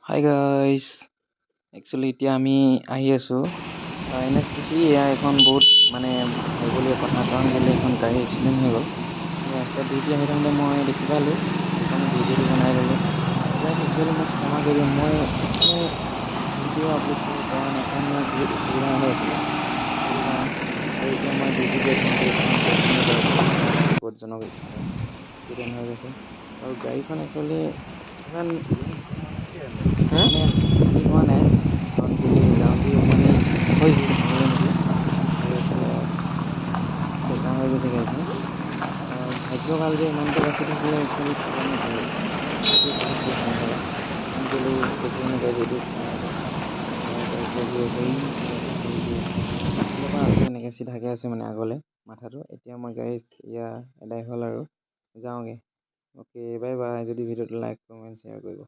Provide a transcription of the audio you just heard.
Hi guys, actually এতিয়া আমি আহি আছোঁ NHPC এয়া এখন বহুত মানে ভাবিবলগীয়া কথা কাৰণ কেলৈ এখন গাড়ী এক্সিডেণ্ট হৈ গ'ল ৰাস্তাত ডিউটি আহি থাকোঁতে মই দেখি পালোঁ সেইকাৰণে ভিডিঅ'টো বনাই ল'লোঁ গাইজ একচুৱেলি মোক ক্ষমা কৰি দিয়ক মই মানে ভিডিঅ' আপলোড কৰিব পৰা নাই কাৰণ মোৰ বহুত অসুবিধা হৈ আছিলে সেইটো কাৰণে আৰু এতিয়া মই ডিউটি গৈ থাকোঁতে এখন বিপদজনক এক্সিডেণ্ট হৈ গৈছে আৰু গাড়ীখন একচুৱেলি ইমান মানে হেৰি হোৱা নাই কাৰণ কেলৈ যাওঁতে মানে হৈছিল ভাঙিলে নেকি আৰু এইফালে বেকা হৈ গৈছে গাড়ীখন ভাগ্য ভাল যে ইমানকৈ বাচি থাকিলে একচুৱেলি কিবা নহ'ল সেইটোৱে বহুত দুখ লাগে কাৰণ কেলৈ দেখিব নাপায় যিহেতু গাড়ীত লাগি আছে ভৰিটো এইফালৰ পৰা আকৌ এনেকৈ চিধাকৈ আছে মানে আগলৈ মাথাটো এতিয়া মই গাড়ী এয়া এদাই হ'ল আৰু যাওঁগৈ অ'কে বাই বাই যদি ভিডিঅ'টো লাইক কমেণ্ট শ্বেয়াৰ কৰিব